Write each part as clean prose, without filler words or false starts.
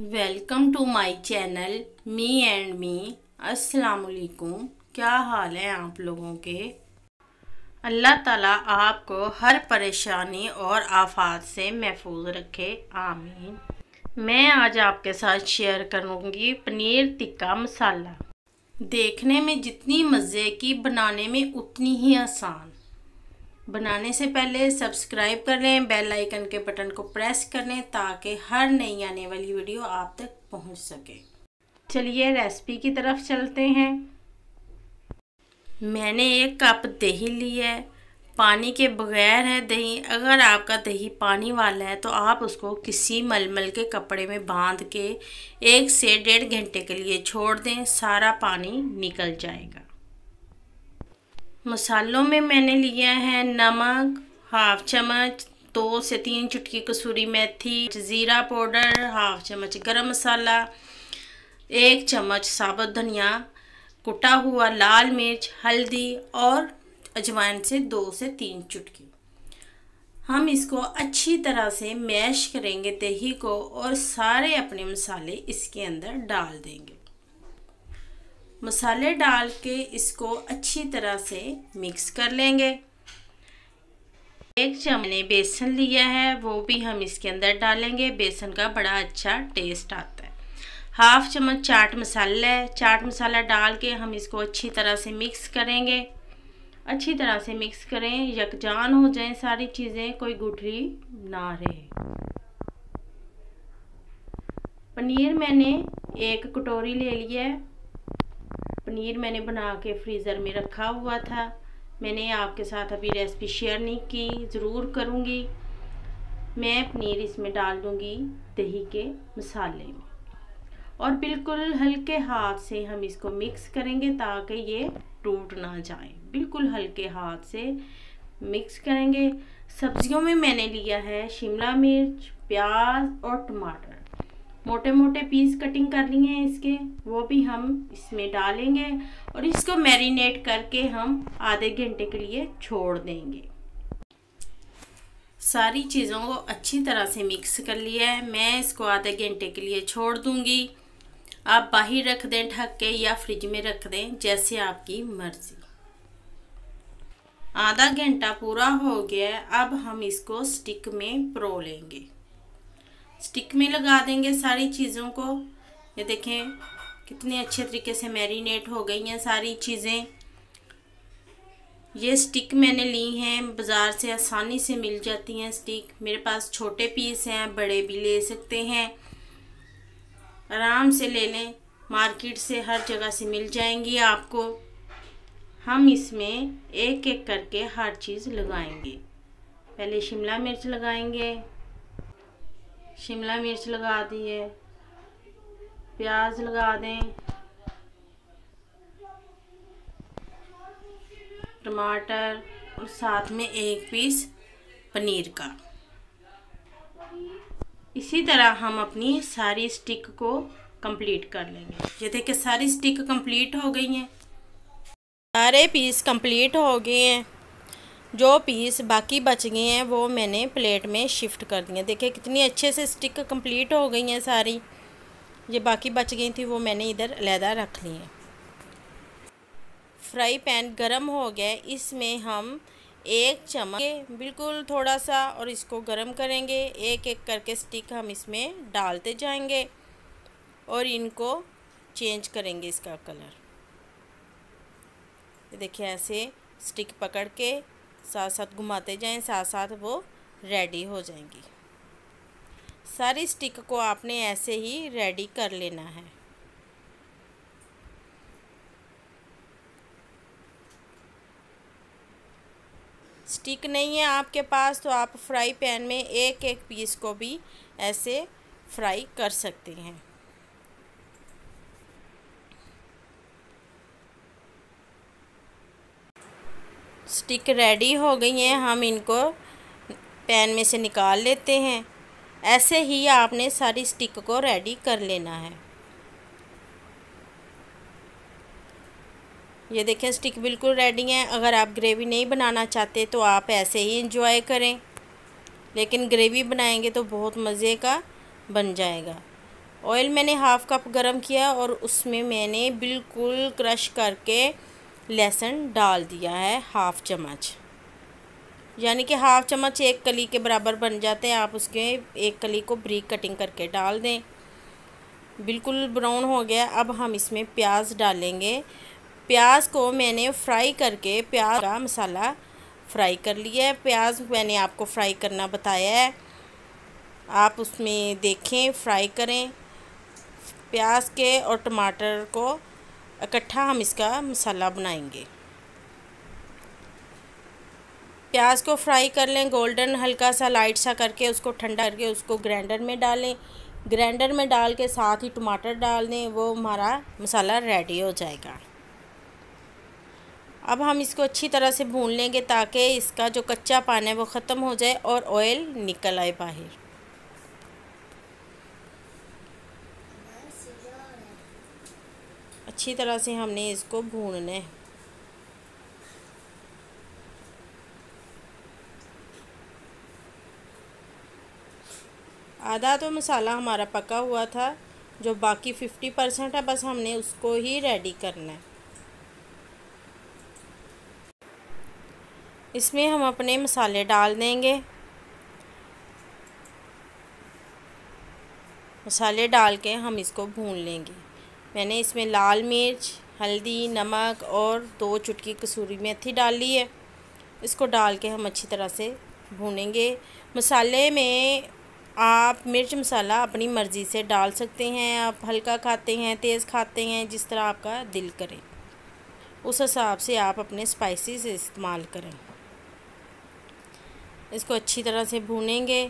Welcome to my channel me and me. अस्सलाम वालेकुम। क्या हाल है आप लोगों के। अल्लाह ताला आपको हर परेशानी और आफात से महफूज रखे, आमीन। मैं आज आपके साथ शेयर करूंगी पनीर टिक्का मसाला। देखने में जितनी मज़े की, बनाने में उतनी ही आसान। बनाने से पहले सब्सक्राइब कर लें, बेल आइकन के बटन को प्रेस कर लें ताकि हर नई आने वाली वीडियो आप तक पहुंच सके। चलिए रेसिपी की तरफ चलते हैं। मैंने 1 कप दही लिया है। पानी के बगैर है दही। अगर आपका दही पानी वाला है तो आप उसको किसी मलमल के कपड़े में बांध के 1 से 1.5 घंटे के लिए छोड़ दें, सारा पानी निकल जाएगा। मसालों में मैंने लिया है नमक हाफ चम्मच, 2 से 3 चुटकी कसूरी मेथी, ज़ीरा पाउडर, हाफ चम्मच गरम मसाला, 1 चम्मच साबुत धनिया, कुटा हुआ लाल मिर्च, हल्दी और अजवाइन से 2 से 3 चुटकी। हम इसको अच्छी तरह से मैश करेंगे दही को और सारे अपने मसाले इसके अंदर डाल देंगे। मसाले डाल के इसको अच्छी तरह से मिक्स कर लेंगे। 1 चम्मच मैंने बेसन लिया है, वो भी हम इसके अंदर डालेंगे। बेसन का बड़ा अच्छा टेस्ट आता है। हाफ चम्मच चाट मसाला है, चाट मसाला डाल के हम इसको अच्छी तरह से मिक्स करेंगे। अच्छी तरह से मिक्स करें, यकजान हो जाएं सारी चीज़ें, कोई गुठली ना रहे। पनीर मैंने 1 कटोरी ले लिया है। पनीर मैंने बना के फ्रीज़र में रखा हुआ था। मैंने आपके साथ अभी रेसिपी शेयर नहीं की, ज़रूर करूँगी। मैं पनीर इसमें डाल दूँगी दही के मसाले में और बिल्कुल हल्के हाथ से हम इसको मिक्स करेंगे ताकि ये टूट ना जाए। बिल्कुल हल्के हाथ से मिक्स करेंगे। सब्जियों में मैंने लिया है शिमला मिर्च, प्याज और टमाटर। मोटे मोटे पीस कटिंग कर लिए हैं इसके, वो भी हम इसमें डालेंगे और इसको मैरिनेट करके हम आधे घंटे के लिए छोड़ देंगे। सारी चीज़ों को अच्छी तरह से मिक्स कर लिया है। मैं इसको आधे घंटे के लिए छोड़ दूंगी। आप बाहर रख दें ढक के या फ्रिज में रख दें, जैसे आपकी मर्जी। आधा घंटा पूरा हो गया है। अब हम इसको स्टिक में परो लेंगे। स्टिक में लगा देंगे सारी चीज़ों को। ये देखें कितने अच्छे तरीके से मैरिनेट हो गई हैं सारी चीज़ें। ये स्टिक मैंने ली हैं, बाज़ार से आसानी से मिल जाती हैं स्टिक। मेरे पास छोटे पीस हैं, बड़े भी ले सकते हैं। आराम से ले लें, मार्केट से हर जगह से मिल जाएंगी आपको। हम इसमें एक एक करके हर चीज़ लगाएंगे। पहले शिमला मिर्च लगाएंगे। शिमला मिर्च लगा दिए, प्याज लगा दें, टमाटर और साथ में 1 पीस पनीर का। इसी तरह हम अपनी सारी स्टिक को कंप्लीट कर लेंगे। ये देखिए सारी स्टिक कंप्लीट हो गई हैं। सारे पीस कंप्लीट हो गए हैं। जो पीस बाकी बच गए हैं वो मैंने प्लेट में शिफ्ट कर दिए। देखिए कितनी अच्छे से स्टिक कंप्लीट हो गई हैं सारी। ये बाकी बच गई थी वो मैंने इधर अलहदा रख ली हैं। फ्राई पैन गरम हो गया, इसमें हम 1 चम्मच बिल्कुल थोड़ा सा और इसको गरम करेंगे। एक एक करके स्टिक हम इसमें डालते जाएंगे और इनको चेंज करेंगे इसका कलर। ये देखिए ऐसे स्टिक पकड़ के साथ साथ घुमाते जाएं, साथ साथ वो रेडी हो जाएंगी। सारी स्टिक को आपने ऐसे ही रेडी कर लेना है। स्टिक नहीं है आपके पास तो आप फ्राई पैन में एक एक पीस को भी ऐसे फ्राई कर सकते हैं। स्टिक रेडी हो गई हैं, हम इनको पैन में से निकाल लेते हैं। ऐसे ही आपने सारी स्टिक को रेडी कर लेना है। ये देखें स्टिक बिल्कुल रेडी हैं। अगर आप ग्रेवी नहीं बनाना चाहते तो आप ऐसे ही इंजॉय करें, लेकिन ग्रेवी बनाएंगे तो बहुत मज़े का बन जाएगा। ऑयल मैंने हाफ़ कप गरम किया और उसमें मैंने बिल्कुल क्रश करके लहसुन डाल दिया है, हाफ़ चम्मच, यानी कि हाफ़ चम्मच एक कली के बराबर बन जाते हैं। आप उसके एक कली को बारीक कटिंग करके डाल दें। बिल्कुल ब्राउन हो गया। अब हम इसमें प्याज डालेंगे। प्याज को मैंने फ्राई करके प्याज का मसाला फ्राई कर लिया है। प्याज मैंने आपको फ्राई करना बताया है, आप उसमें देखें, फ्राई करें। प्याज के और टमाटर को इकट्ठा हम इसका मसाला बनाएंगे। प्याज को फ्राई कर लें गोल्डन, हल्का सा लाइट सा करके उसको ठंडा करके उसको ग्राइंडर में डालें। ग्राइंडर में डाल के साथ ही टमाटर डाल दें, वो हमारा मसाला रेडी हो जाएगा। अब हम इसको अच्छी तरह से भून लेंगे ताकि इसका जो कच्चा पानी है वो ख़त्म हो जाए और ऑयल निकल आए बाहर। अच्छी तरह से हमने इसको भूनना है। आधा तो मसाला हमारा पका हुआ था, जो बाकी 50% है बस हमने उसको ही रेडी करना है। इसमें हम अपने मसाले डाल देंगे। मसाले डाल के हम इसको भून लेंगे। मैंने इसमें लाल मिर्च, हल्दी, नमक और 2 चुटकी कसूरी मेथी डाल ली है। इसको डाल के हम अच्छी तरह से भूनेंगे। मसाले में आप मिर्च मसाला अपनी मर्ज़ी से डाल सकते हैं। आप हल्का खाते हैं, तेज़ खाते हैं, जिस तरह आपका दिल करे उस हिसाब से आप अपने स्पाइसेस इस्तेमाल करें। इसको अच्छी तरह से भूनेंगे।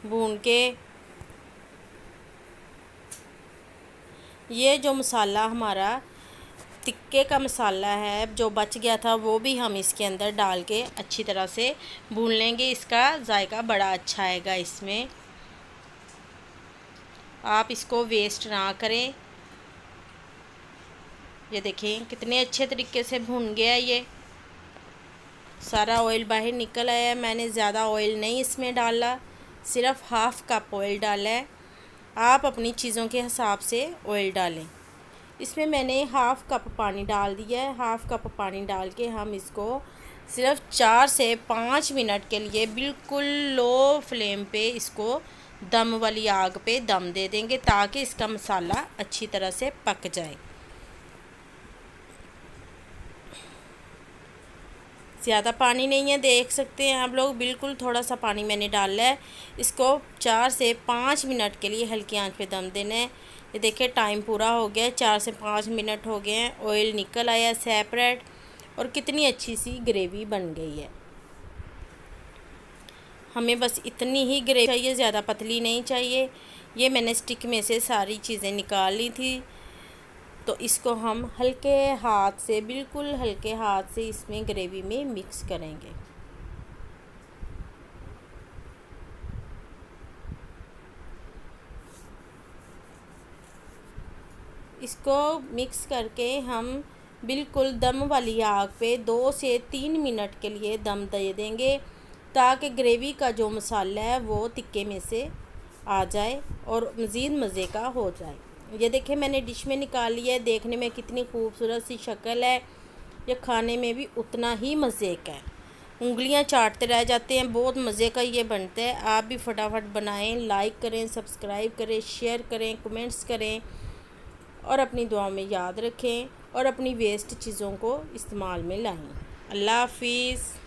भून के ये जो मसाला हमारा टिक्के का मसाला है जो बच गया था वो भी हम इसके अंदर डाल के अच्छी तरह से भून लेंगे। इसका जायका बड़ा अच्छा आएगा इसमें। आप इसको वेस्ट ना करें। ये देखें कितने अच्छे तरीके से भून गया। ये सारा ऑयल बाहर निकल आया है। मैंने ज़्यादा ऑयल नहीं इसमें डाला, सिर्फ हाफ़ कप ऑयल डाला है। आप अपनी चीज़ों के हिसाब से ऑयल डालें। इसमें मैंने हाफ़ कप पानी डाल दिया है। हाफ़ कप पानी डाल के हम इसको सिर्फ 4 से 5 मिनट के लिए बिल्कुल लो फ्लेम पे इसको दम वाली आग पे दम दे देंगे ताकि इसका मसाला अच्छी तरह से पक जाए। ज़्यादा पानी नहीं है, देख सकते हैं आप लोग, बिल्कुल थोड़ा सा पानी मैंने डाला है। इसको 4 से 5 मिनट के लिए हल्की आंच पे दम देना है। ये देखिए टाइम पूरा हो गया है, 4 से 5 मिनट हो गए हैं। ऑयल निकल आया सेपरेट और कितनी अच्छी सी ग्रेवी बन गई है। हमें बस इतनी ही ग्रेवी चाहिए, ज़्यादा पतली नहीं चाहिए। ये मैंने स्टिक में से सारी चीज़ें निकाल ली थी, तो इसको हम हल्के हाथ से, बिल्कुल हल्के हाथ से इसमें ग्रेवी में मिक्स करेंगे। इसको मिक्स करके हम बिल्कुल दम वाली आग पे 2 से 3 मिनट के लिए दम दे देंगे ताकि ग्रेवी का जो मसाला है वो टिक्के में से आ जाए और मज़ीद मज़े का हो जाए। ये देखें मैंने डिश में निकाल लिया है। देखने में कितनी खूबसूरत सी शक्ल है, ये खाने में भी उतना ही मज़े का है। उंगलियां चाटते रह जाते हैं, बहुत मज़े का ये बनता है। आप भी फटाफट बनाएं, लाइक करें, सब्सक्राइब करें, शेयर करें, कमेंट्स करें और अपनी दुआ में याद रखें और अपनी वेस्ट चीज़ों को इस्तेमाल में लाएं। अल्लाह हाफिज़।